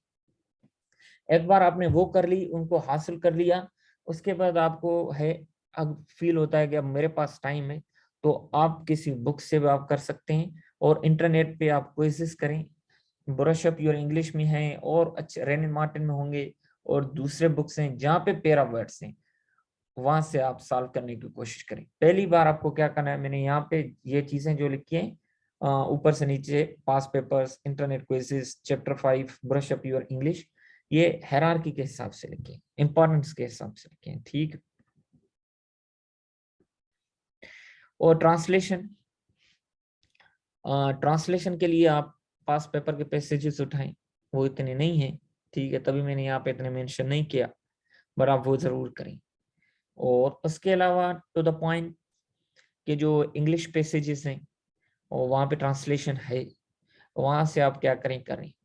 एक बार आपने वो कर ली, उनको हासिल कर लिया, उसके बाद आपको है अब फील होता है कि अब मेरे पास टाइम है, तो आप किसी बुक से भी आप कर सकते हैं, और इंटरनेट पे आप क्विज़ेस करें। ब्रश अप योर इंग्लिश में है, और अच्छे रेन मार्टिन में होंगे, और दूसरे बुक्स हैं जहाँ पे पेरा वर्ड्स हैं, वहां से आप सॉल्व करने की कोशिश करें। पहली बार आपको क्या करना है, मैंने यहाँ पे ये चीजें जो लिखी हैं ऊपर से नीचे, past papers, internet quizzes, chapter 5, brush up your English, ये हायरार्की के हिसाब से लिखे, इंपॉर्टेंस के हिसाब से लिखे, ठीक। और ट्रांसलेशन, ट्रांसलेशन के लिए आप पास पेपर के पैसेजेस उठाएं, वो इतने नहीं है, ठीक है, तभी मैंने यहाँ पे इतने मेंशन नहीं किया, पर आप वो जरूर करें। और उसके अलावा टू द पॉइंट के जो इंग्लिश पैसेजेस हैं और वहाँ पे ट्रांसलेशन है, वहां से आप क्या करें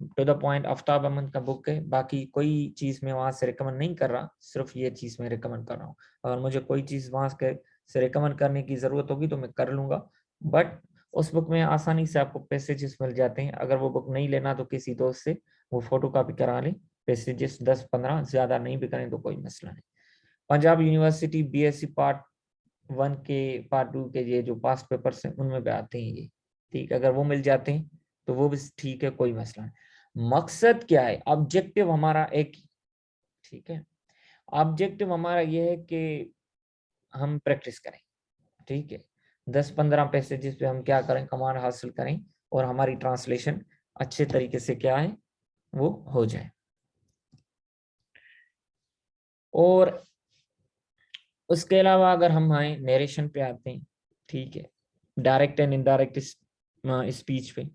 to the point. Aftab Ahmed का बुक है, बाकी कोई चीज मैं वहां से रिकमेंड नहीं कर रहा, सिर्फ ये चीज मैं रिकमेंड कर रहा हूँ। अगर मुझे कोई चीज वहां से रिकमेंड करने की जरूरत होगी तो मैं कर लूंगा, बट उस बुक में आसानी से आपको पैसेजेस मिल जाते हैं। अगर वो बुक नहीं लेना तो किसी दोस्त से वो फोटो कॉपी करा लें, पैसेजेस 10-15 ज्यादा नहीं भी करें तो कोई मसला नहीं। पंजाब यूनिवर्सिटी बीएससी पार्ट 1 के पार्ट 2 के ये जो पास्ट पेपर्स हैं उनमें भी आते हैं ये, ठीक, अगर वो मिल जाते हैं तो वो भी ठीक है, कोई मसला नहीं। मकसद क्या है, ऑब्जेक्टिव हमारा एक, ठीक है, ऑब्जेक्टिव हमारा ये है कि हम प्रैक्टिस करें, ठीक है, 10-15 पैसेजेस पे हम क्या करें, कमांड हासिल करें, और हमारी ट्रांसलेशन अच्छे तरीके से क्या है वो हो जाए। और उसके अलावा अगर हम आए नरेशन पे आते हैं, ठीक है, डायरेक्ट एंड इनडायरेक्ट स्पीच पे,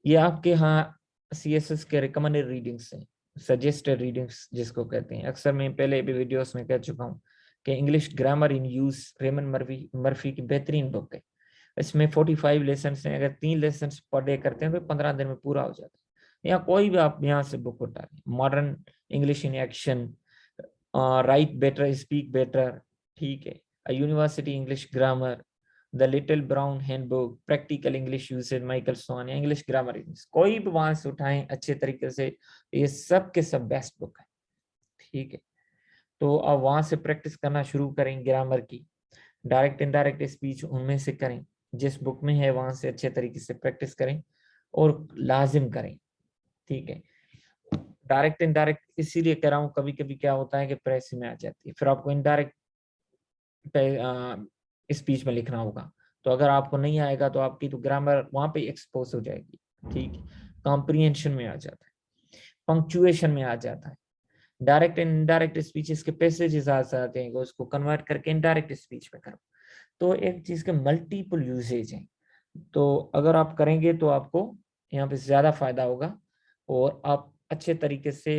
ये आपके यहाँ सीएसएस के रिकमेंडेड रीडिंग्स हैं, सजेस्टेड रीडिंग्स जिसको कहते हैं। अक्सर मैं पहले भी वीडियोस में कह चुका हूँ कि English grammar in use Raymond Murphy की बेहतरीन बुक है। इसमें 45 लेसन हैं, अगर 3 लेसन पर डे करते हैं तो 15 दिन में पूरा हो जाता है। या कोई भी आप यहाँ से बुक उठा लें, modern English in action, write better speak better, ठीक है, university English grammar, the little brown handbook, practical English usage Michael Swan, या इंग्लिश ग्रामर इंग्लिश, कोई भी वहां से उठाएं अच्छे तरीके से, ये सब के सब बेस्ट बुक है, ठीक है। तो अब वहां से प्रैक्टिस करना शुरू करें ग्रामर की, डायरेक्ट इनडायरेक्ट स्पीच उनमें से करें, जिस बुक में है वहां से अच्छे तरीके से प्रैक्टिस करें और लाजिम करें, ठीक है। डायरेक्ट इनडायरेक्ट इसीलिए कह रहा हूँ, कभी कभी क्या होता है कि प्रेस में आ जाती है, फिर आपको इनडायरेक्ट स्पीच में लिखना होगा, तो अगर आपको नहीं आएगा तो आपकी तो ग्रामर वहां पे एक्सपोज हो जाएगी, ठीक है। कॉम्प्रिहेंशन में आ जाता है, पंक्चुएशन में आ जाता है, डायरेक्ट एंड इनडायरेक्ट स्पीचेस के पैसेजेस आ जाते हैं, उसको कन्वर्ट करके इनडायरेक्ट स्पीच में करो। तो एक चीज के मल्टीपल यूसेज हैं, तो अगर आप करेंगे तो आपको यहाँ पे ज्यादा फायदा होगा, और आप अच्छे तरीके से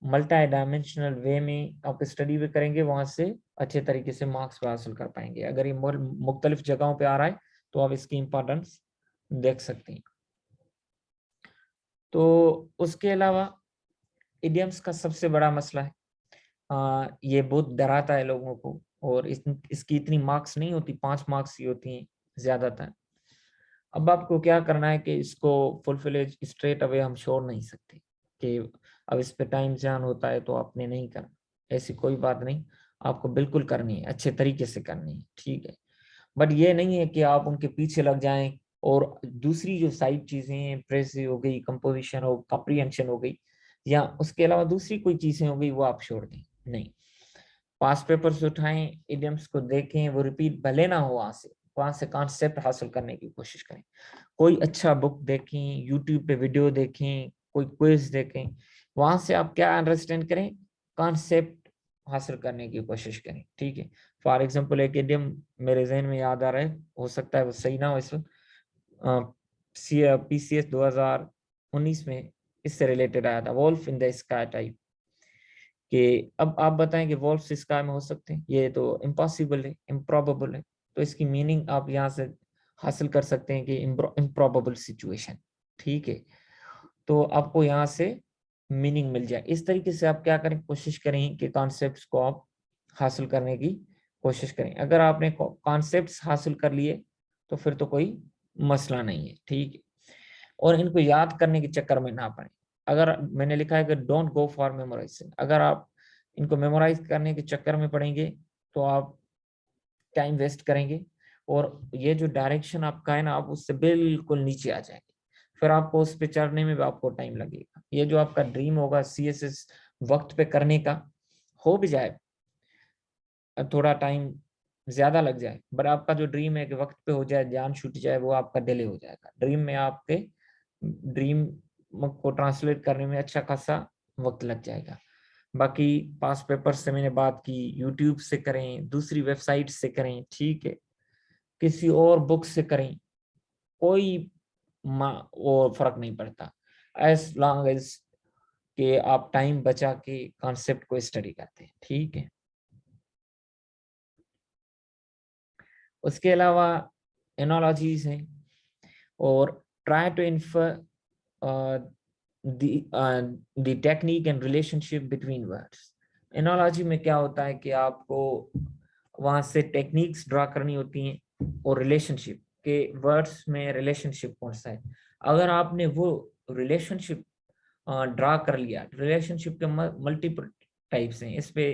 मल्टी डायमेंशनल वे में आप स्टडी भी करेंगे, वहां से अच्छे तरीके से मार्क्स भी हासिल कर पाएंगे। अगर ये मुख्तलिफ जगहों पे आ रहा है तो आप इसकी इंपॉर्टेंस देख सकते हैं। तो उसके अलावा इडियम्स का सबसे बड़ा मसला है, ये बहुत डराता है लोगों को, और इसकी इतनी मार्क्स नहीं होती, 5 मार्क्स ही होती हैं ज्यादातर। अब आपको क्या करना है कि इसको फुल फ्लेज स्ट्रेट अवे हम छोड़ नहीं सकते कि अब इस पे टाइम जान होता है तो आपने नहीं करना, ऐसी कोई बात नहीं, आपको बिल्कुल करनी है, अच्छे तरीके से करनी है, ठीक है। बट ये नहीं है कि आप उनके पीछे लग जाएं और दूसरी जो साइड चीजें हैं, प्रेस हो गई, कंपोजिशन हो, कॉम्प्रिहेंशन हो गई, या उसके अलावा दूसरी कोई चीजें हो गई, वो आप छोड़ दें, नहीं। पास्ट पेपर्स उठाएं, इडियम्स को देखें, वो रिपीट भले ना हो, वहां से कॉन्सेप्ट हासिल करने की कोशिश करें। कोई अच्छा बुक देखें, यूट्यूब पे वीडियो देखें, कोई क्विज देखें, वहां से आप क्या अंडरस्टैंड करें, कॉन्सेप्ट हासिल करने की कोशिश करें, ठीक है। फॉर एग्जांपल एक इडियम मेरे जहन में याद आ रहा है, हो सकता है वो सही ना हो इस वक्त, PCS 2019 में इससे रिलेटेड आया था, wolf in the sky type, कि अब आप बताएं कि वॉल्फ स्काई में हो सकते हैं, ये तो इम्पॉसिबल है, इम्प्रॉबेबल है। तो इसकी मीनिंग आप यहाँ से हासिल कर सकते हैं कि इम्प्रॉबेबल सिचुएशन, ठीक है। तो आपको यहाँ से मीनिंग मिल जाए। इस तरीके से आप क्या करें, कोशिश करें कि कॉन्सेप्ट्स को आप हासिल करने की कोशिश करें। अगर आपने कॉन्सेप्ट्स हासिल कर लिए तो फिर तो कोई मसला नहीं है, ठीक है। और इनको याद करने के चक्कर में ना पड़े। अगर मैंने लिखा है कि डोंट गो फॉर मेमोराइजेशन, अगर आप इनको मेमोराइज करने के चक्कर में पड़ेंगे तो आप टाइम वेस्ट करेंगे, और ये जो डायरेक्शन आपका है ना, आप उससे बिल्कुल नीचे आ जाएंगे, फिर आपको उस पे चढ़ने में भी आपको टाइम लगेगा। ये जो आपका ड्रीम होगा CSS वक्त पे करने का, हो भी जाए, थोड़ा टाइम ज्यादा लग जाए, बट आपका जो ड्रीम है कि वक्त पे हो जाए, ध्यान छूट जाए, वो आपका डिले हो जाएगा। ड्रीम में आपके ड्रीम को ट्रांसलेट करने में अच्छा खासा वक्त लग जाएगा। बाकी पास पेपर से मैंने बात की, यूट्यूब से करें, दूसरी वेबसाइट से करें, ठीक है, किसी और बुक से करें, कोई वो फर्क नहीं पड़ता, एज लॉन्ग एज कि आप टाइम बचा के कॉन्सेप्ट को स्टडी करते हैं, ठीक है। उसके अलावा एनोलॉजीज हैं, और try to infer the technique and relationship between words. Analogy में क्या होता है कि आपको वहां से टेक्निक्स ड्रा करनी होती हैं, और रिलेशनशिप के वर्ड्स में रिलेशनशिप कौन सा है, अगर आपने वो रिलेशनशिप ड्रा कर लिया। रिलेशनशिप के मल्टीपल टाइप्स हैं, इस पे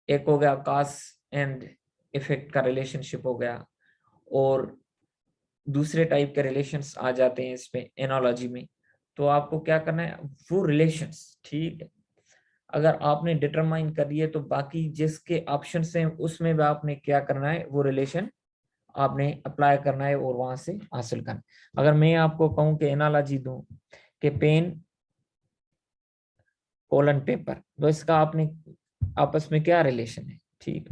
एक हो गया काज एंड इफेक्ट का रिलेशनशिप हो गया, और दूसरे टाइप के रिलेशंस आ जाते हैं इसमें एनालॉजी में। तो आपको क्या करना है, वो रिलेशंस, ठीक है, अगर आपने डिटरमाइन कर लिए तो बाकी जिसके ऑप्शन हैं उसमें भी आपने क्या करना है, वो रिलेशन आपने अप्लाई करना है और वहां से हासिल करना है। अगर मैं आपको कहूं कि एनालॉजी दूं कि पेन कोलन पेपर, तो इसका आपने आपस में क्या रिलेशन है, ठीक,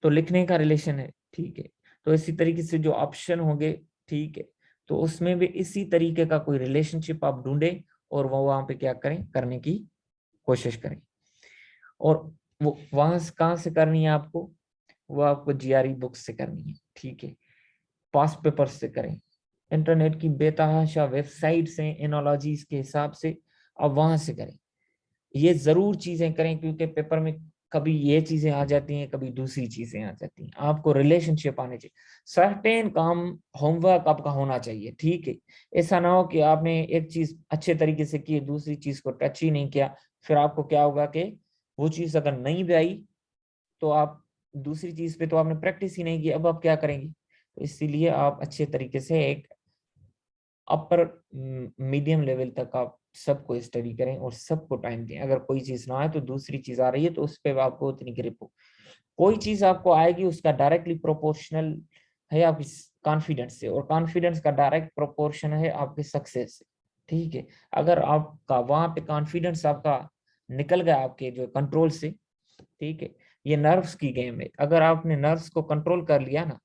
तो लिखने का रिलेशन है, ठीक है। तो इसी तरीके से जो ऑप्शन होंगे, ठीक है, तो उसमें भी इसी तरीके का कोई रिलेशनशिप आप ढूंढे, और वो वहां पे क्या करें, करने की कोशिश करें। और वो वहां से कहाँ से करनी है आपको, वो आपको GRE बुक्स से करनी है, ठीक है, पास्ट पेपर से करें, इंटरनेट की बेतहाशा वेबसाइट से एनोलॉजीज के हिसाब से आप वहां से करें। ये जरूर चीजें करें, क्योंकि पेपर में कभी ये चीजें आ जाती हैं, कभी दूसरी चीजें आ जाती हैं, आपको रिलेशनशिप आने चाहिए। सर्टेन काम होमवर्क आपका होना चाहिए, ठीक है। ऐसा ना हो कि आपने एक चीज अच्छे तरीके से की, दूसरी चीज को टच ही नहीं किया, फिर आपको क्या होगा कि वो चीज अगर नहीं भी आई तो आप दूसरी चीज पे तो आपने प्रैक्टिस ही नहीं की, अब आप क्या करेंगे। तो इसीलिए आप अच्छे तरीके से एक अपर मीडियम लेवल तक आप सबको स्टडी करें और सबको टाइम दें। अगर कोई चीज ना आए तो दूसरी चीज आ रही है तो उस पर आपको उतनी ग्रिप हो। कोई चीज आपको आएगी उसका डायरेक्टली प्रोपोर्शनल है आपकी कॉन्फिडेंस से, और कॉन्फिडेंस का डायरेक्ट प्रोपोर्शन है आपके सक्सेस से, ठीक है। अगर आपका वहां पे कॉन्फिडेंस आपका निकल गया आपके जो कंट्रोल से, ठीक है। ये नर्व्स की गेम है, अगर आपने नर्व्स को कंट्रोल कर लिया ना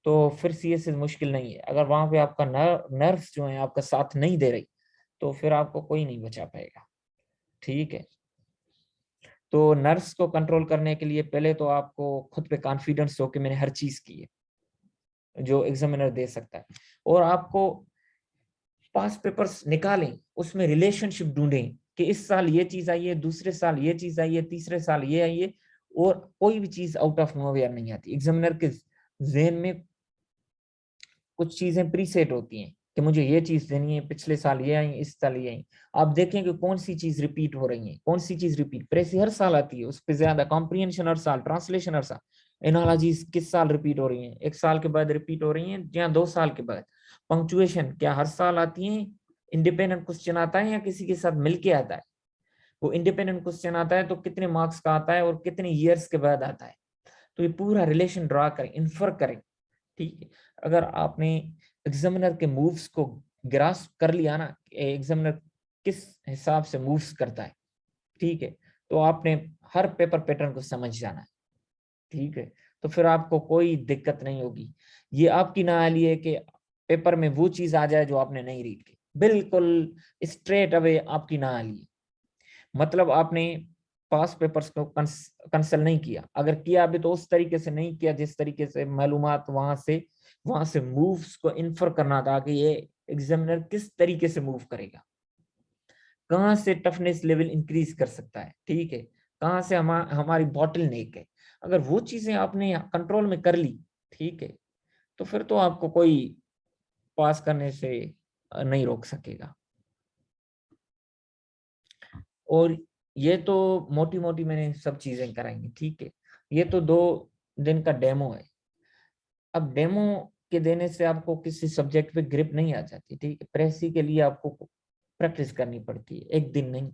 तो फिर सीएसएस मुश्किल नहीं है। अगर वहां पे आपका नर्व्स जो है आपका साथ नहीं दे रही तो फिर आपको कोई नहीं बचा पाएगा, ठीक है। तो नर्व्स को कंट्रोल करने के लिए पहले तो आपको खुद पे कॉन्फिडेंस हो कि मैंने हर चीज की है जो एग्जामिनर दे सकता है, और आपको पास पेपर्स निकालें, उसमें रिलेशनशिप ढूंढें कि इस साल ये चीज आई है, दूसरे साल ये चीज आई है, तीसरे साल ये आई है, और कोई भी चीज आउट ऑफ नोवेयर नहीं आती। एग्जामिनर के जहन में कुछ चीजें प्रीसेट होती हैं कि मुझे ये चीज देनी है, पिछले साल ये आई, इस साल ये आई। आप देखें कि कौन सी चीज रिपीट हो रही है, कौन सी चीज रिपीट, प्रेसी हर साल आती है, उस पर ज्यादा, कॉम्प्रिहेंशन हर साल, ट्रांसलेशन हर साल, एनोलॉजीज किस साल रिपीट हो रही है, एक साल के बाद रिपीट हो रही है या 2 साल के बाद, पंक्चुएशन क्या हर साल आती है, इंडिपेंडेंट क्वेश्चन आता है या किसी के साथ मिलके आता है, वो इंडिपेंडेंट क्वेश्चन आता है तो कितने मार्क्स का आता है और कितने ईयर्स के बाद आता है। तो ये पूरा रिलेशन ड्रा करें, इन्फर करें, ठीक है। अगर आपने एग्जामिनर के मूव्स को ग्रास्प कर लिया ना, एग्जामिनर किस हिसाब से मूव्स करता है, ठीक है, तो आपने हर पेपर पैटर्न को समझ जाना है, ठीक है। तो फिर आपको कोई दिक्कत नहीं होगी। ये आपकी नाली है कि पेपर में वो चीज आ जाए जो आपने नहीं रीड की, बिल्कुल स्ट्रेट अवे आपकी नाली है। मतलब आपने पास पेपर्स को कंसल नहीं किया, अगर किया भी तो उस तरीके से नहीं किया जिस तरीके से मालूमात वहां से मूव्स को इन्फर करना था कि ये एग्जामिनर किस तरीके से मूव करेगा, कहाँ से टफनेस लेवल इंक्रीज कर सकता है, ठीक है, कहाँ से हमारी बॉटल नेक है। अगर वो चीजें आपने कंट्रोल में कर ली, ठीक है, तो फिर तो आपको कोई पास करने से नहीं रोक सकेगा। और ये तो मोटी मोटी मैंने सब चीजें कराएंगे, ठीक है। ये तो 2 दिन का डेमो है। अब डेमो के देने से आपको किसी सब्जेक्ट पे ग्रिप नहीं आ जाती, ठीक है। प्रेसी के लिए आपको प्रैक्टिस करनी पड़ती है, एक दिन नहीं,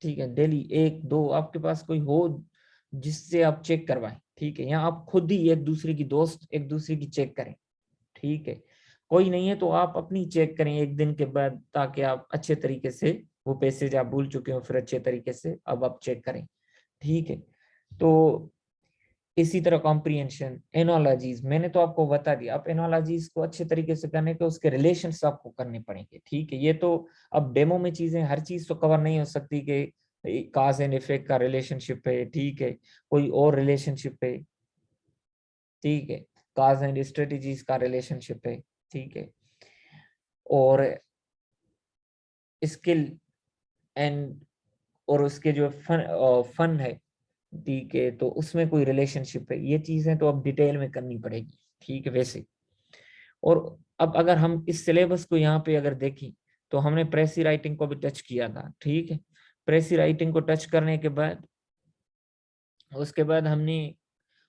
ठीक है, डेली 1-2 आपके पास कोई हो जिससे आप चेक करवाएं, ठीक है, या आप खुद ही एक दूसरे की दोस्त एक दूसरे की चेक करें, ठीक है। कोई नहीं है तो आप अपनी चेक करें एक दिन के बाद, ताकि आप अच्छे तरीके से वो पैसेज आप भूल चुके हो फिर अच्छे तरीके से अब आप चेक करें, ठीक है। तो इसी तरह कॉम्प्रिहेंशन, एनोलॉजीज मैंने तो आपको बता दिया, आप एनोलॉजीज को अच्छे तरीके से करने के उसके रिलेशंस आपको करने पड़ेंगे, ठीक है। ये तो अब डेमो में चीजें, हर चीज तो कवर नहीं हो सकती कि काज एंड इफेक्ट का रिलेशनशिप है, ठीक है, कोई और रिलेशनशिप है, ठीक है, काज एंड स्ट्रेटेजीज का रिलेशनशिप है, ठीक है, और स्किल एंड, और उसके जो फन है, ठीक है, तो उसमें कोई रिलेशनशिप है, ये चीजें तो अब डिटेल में करनी पड़ेगी, ठीक है वैसे। और अब अगर हम इस सिलेबस को यहाँ पे अगर देखें तो हमने प्रेसी राइटिंग को भी टच किया था, ठीक है। प्रेसी राइटिंग को टच करने के बाद उसके बाद हमने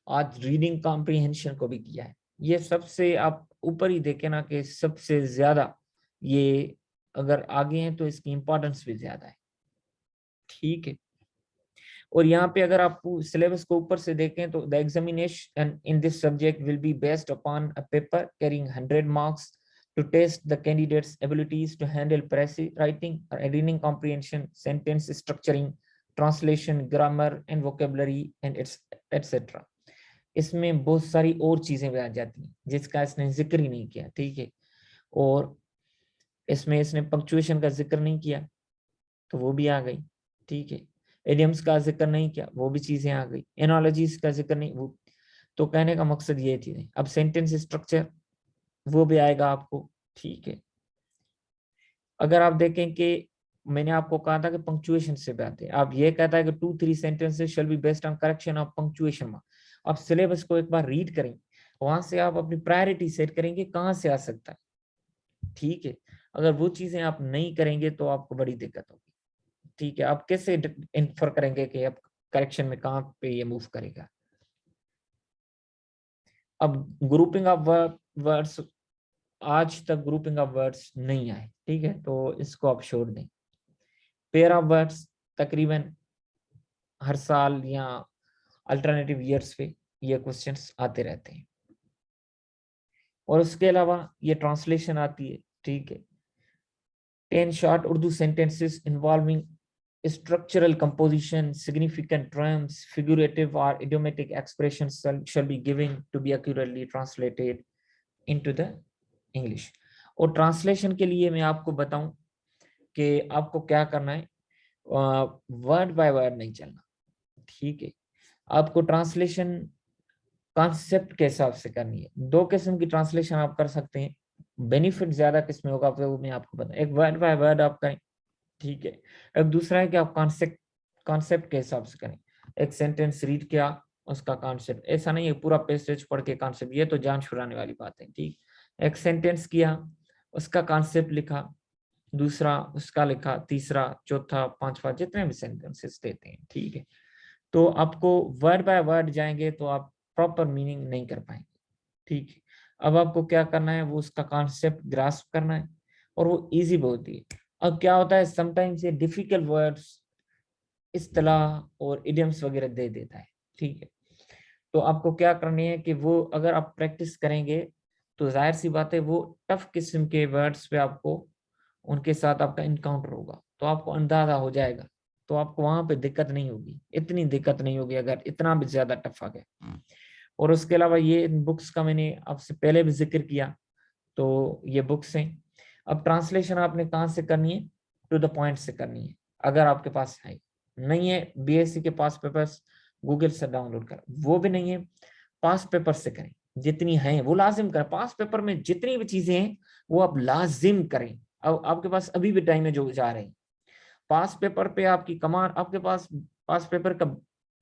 आज रीडिंग कॉम्प्रिहेंशन को भी किया है। ये सबसे आप ऊपर ही देखें ना कि सबसे ज्यादा ये अगर आगे हैं तो इसकी इंपॉर्टेंस भी ज्यादा है, ठीक है। और यहाँ पे अगर आप सिलेबस को ऊपर से देखें तो the examination in this subject will be based upon a paper carrying 100 marks to test the candidate's abilities to handle press writing or reading comprehension, sentence structuring, translation, grammar and vocabulary and its etc. इसमें बहुत सारी और चीजें भी आ जाती हैं जिसका इसने जिक्र ही नहीं किया, ठीक है। और इसमें इसने पंक्चुएशन का जिक्र नहीं किया तो वो भी आ गई, ठीक है। इडियम्स का जिक्र नहीं किया, वो भी चीजें आ गई। एनोलॉजीज का जिक्र नहीं, वो तो कहने का मकसद ये थी। अब सेंटेंस स्ट्रक्चर वो भी आएगा आपको, ठीक है। अगर आप देखें कि मैंने आपको कहा था कि पंक्चुएशन से बात है, आप ये कहता है कि 2-3 sentences shall be based on correction of punctuation mark. आप सिलेबस को एक बार रीड करें, वहां से आप अपनी प्रायोरिटी सेट करेंगे कहाँ से आ सकता है, ठीक है। अगर वो चीजें आप नहीं करेंगे तो आपको बड़ी दिक्कत होगी, ठीक है। आप कैसे इन्फर करेंगे कि आप करेक्शन में कहाँ पे ये मूव करेगा। अब ग्रुपिंग ऑफ वर्ड्स, आज तक ग्रुपिंग ऑफ वर्ड्स नहीं आए, ठीक है, तो इसको आप छोड़ दें। पेयर ऑफ वर्ड्स तकरीबन हर साल या अल्टरनेटिव ईयर्स पे ये क्वेश्चंस आते रहते हैं। और उसके अलावा ये ट्रांसलेशन आती है, ठीक है। 10 short Urdu sentences involving structural composition, significant terms, figurative or idiomatic expressions shall be given to be accurately translated into the English. और ट्रांसलेशन के लिए मैं आपको बताऊं कि आपको क्या करना है, वर्ड बाय वर्ड नहीं चलना, ठीक है। आपको ट्रांसलेशन कॉन्सेप्ट के हिसाब से करनी है। दो किस्म की ट्रांसलेशन आप कर सकते हैं, बेनिफिट ज्यादा किसमें होगा वो मैं आपको बताऊं। एक वर्ड बाय वर्ड आप करें, ठीक है। एक दूसरा है कि आप कॉन्सेप्ट के हिसाब से करें। एक सेंटेंस रीड किया, उसका कॉन्सेप्ट, ऐसा नहीं है पूरा पैसेज पढ़ के कॉन्सेप्ट, ये तो जान छुड़ाने वाली बात है, ठीक। एक सेंटेंस किया, उसका कॉन्सेप्ट लिखा, दूसरा उसका लिखा, तीसरा, चौथा, पांचवा, जितने भी सेंटेंसेस देते हैं, ठीक है। तो आपको वर्ड बाय वर्ड जाएंगे तो आप प्रॉपर मीनिंग नहीं कर पाएंगे, ठीक है। अब आपको क्या करना है, वो उसका कॉन्सेप्ट ग्रास्प करना है, और वो इजी बहुत ही। अब क्या होता है, समटाइम्स ये डिफिकल्ट वर्ड्स, इस्तिलाह और इडियम्स वगैरह दे देता है, ठीक है। तो आपको क्या करनी है कि वो अगर आप प्रैक्टिस करेंगे तो जाहिर सी बात है वो टफ किस्म के वर्ड्स पे आपको, उनके साथ आपका इनकाउंटर होगा तो आपको अंदाजा हो जाएगा, तो आपको वहां पे दिक्कत नहीं होगी, इतनी दिक्कत नहीं होगी अगर इतना भी ज्यादा टफ आ गया। और उसके अलावा ये इन बुक्स का मैंने आपसे पहले भी जिक्र किया, तो ये बुक्स हैं। अब ट्रांसलेशन आपने कहाँ से करनी है, टू द पॉइंट से करनी है। अगर आपके पास है, नहीं है बीएससी के पास पेपर्स गूगल से डाउनलोड कर, वो भी नहीं है पास पेपर से करें, जितनी हैं वो लाजिम करें। पास पेपर में जितनी भी चीजें हैं वो आप लाजिम करें। अब आपके पास अभी भी टाइम है जो जा रहे हैं, पास पेपर पे आपकी कमान, आपके पास पास पेपर का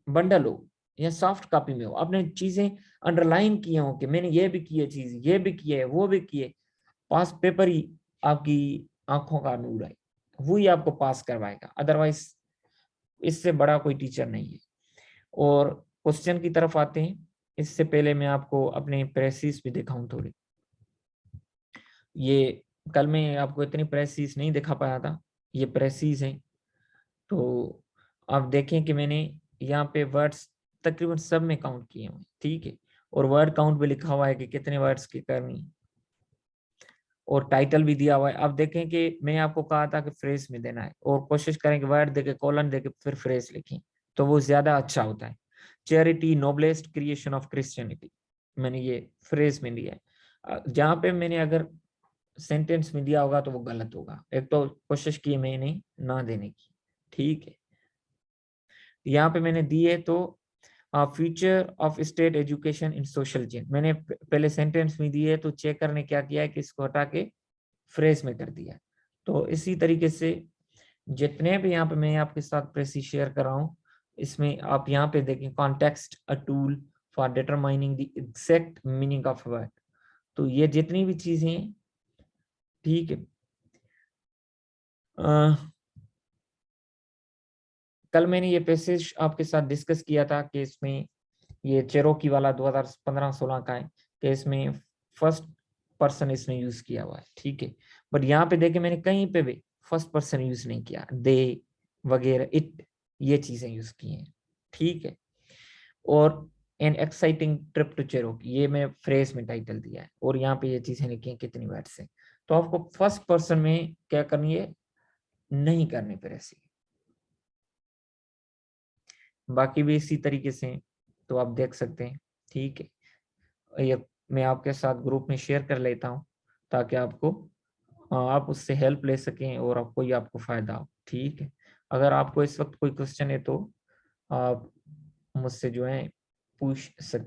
बंडल हो या सॉफ्ट कॉपी में हो, आपने चीजें अंडरलाइन किए हो कि मैंने ये भी की है चीज, ये भी किए है, वो भी किए, पास पेपर ही आपकी आंखों का नूर है, वही आपको पास करवाएगा, अदरवाइज इससे बड़ा कोई टीचर नहीं है। और क्वेश्चन की तरफ आते हैं, इससे पहले मैं आपको अपने प्रेसिस भी दिखाऊं थोड़ी। ये कल मैं आपको इतनी प्रेसिस नहीं दिखा पाया था, ये प्रेसिस है। तो आप देखें कि मैंने यहाँ पे वर्ड्स तकरीबन सब में काउंट किए हुए, ठीक है। और वर्ड काउंट भी लिखा हुआ है कि कितने वर्ड्स की करनी है, और टाइटल भी दिया हुआ है। अब देखें कि मैं आपको कहा था कि फ्रेज में देना है, और कोशिश करें कि वर्ड देके कॉलन देके फिर फ्रेज लिखें, तो वो ज्यादा अच्छा होता है। Charity noblest creation of Christianity, मैंने ये फ्रेज में दिया है। जहाँ पे मैंने अगर सेंटेंस में दिया होगा तो वो गलत होगा। एक तो कोशिश की मैंने ना देने की, ठीक है। यहाँ पे मैंने दी है तो future of state education in social change, मैंने पहले सेंटेंस में दी है, तो चेकर ने क्या किया है कि इसको हटा के फ्रेज में कर दिया। तो इसी तरीके से जितने भी यहाँ पे मैं आपके साथ प्रेसी शेयर कर रहा हूँ, इसमें आप यहाँ पे देखें context a tool for determining the exact meaning of word. तो ये जितनी भी चीजें हैं, ठीक है। कल मैंने ये पैसेज आपके साथ डिस्कस किया था कि इसमें ये चेरोकी वाला 2015-16 का है, कि इसमें फर्स्ट पर्सन इसने यूज किया हुआ है, ठीक है। बट यहाँ पे देखे मैंने कहीं पे भी फर्स्ट पर्सन यूज नहीं किया, दे वगैरह, इट, ये चीजें यूज की हैं, ठीक है। और an exciting trip to Cherokee, ये मैं फ्रेज में टाइटल दिया है, और यहाँ पे ये चीजें लिखी हैं कितनी वर्ड से। तो आपको फर्स्ट पर्सन में क्या करनी है, नहीं करनी फिर ऐसी, बाकी भी इसी तरीके से तो आप देख सकते हैं, ठीक है। ये मैं आपके साथ ग्रुप में शेयर कर लेता हूँ ताकि आपको आप उससे हेल्प ले सकें और आपको ये आपको फायदा हो, ठीक है। अगर आपको इस वक्त कोई क्वेश्चन है तो आप मुझसे जो है पूछ सकते